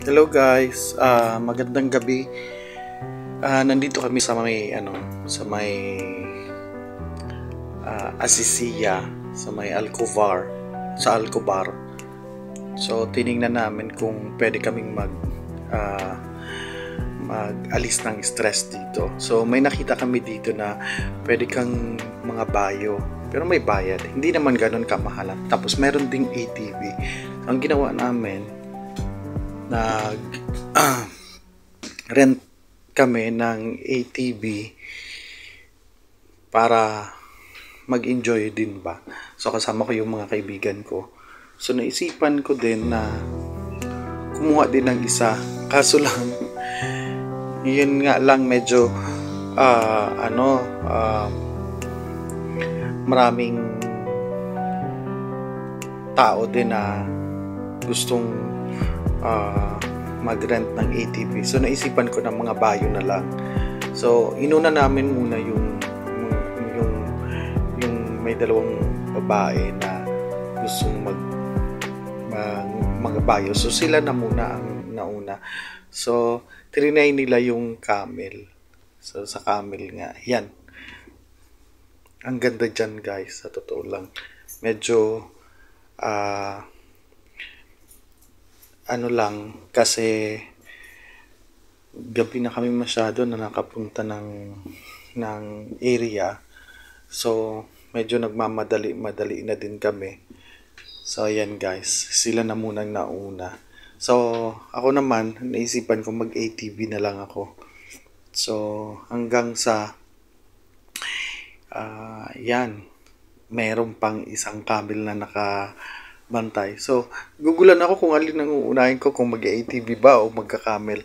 Hello guys, magandang gabi. Nandito kami sa may Asisiya, sa may Alcobar. So tiningnan namin kung pwede kaming ah, mag-alis ng stress dito. So may nakita kami dito na pwede kang mga bayo, pero may bayad. Hindi naman ganoon kamahalan. Tapos meron ding ATV. Ang ginawa namin, nag rent kami ng ATV para mag-enjoy din ba. So kasama ko yung mga kaibigan ko. So naisipan ko din na kumuha din ng isa. Kaso lang, yun nga lang medyo maraming tao din na gustong mag-rent ng ATV. So naisipan ko ng mga bayo na lang. So inuna namin muna yung yung may dalawang babae na gustong mga bayo. So sila na muna ang nauna. So trinay nila yung camel. So sa camel nga, yan. Ang ganda dyan guys, sa totoo lang. Medyo lang kasi gabi na kami masyado na nakapunta ng area. So medyo nagmamadali na din kami. So ayan guys, sila na munang nauna. So ako naman naisipan ko mag ATV na lang ako. So hanggang sa yan, meron pang isang camel na nakabantay. So gugulan ako kung alin ang uunahin ko, kung mag ATV ba o magka-camel.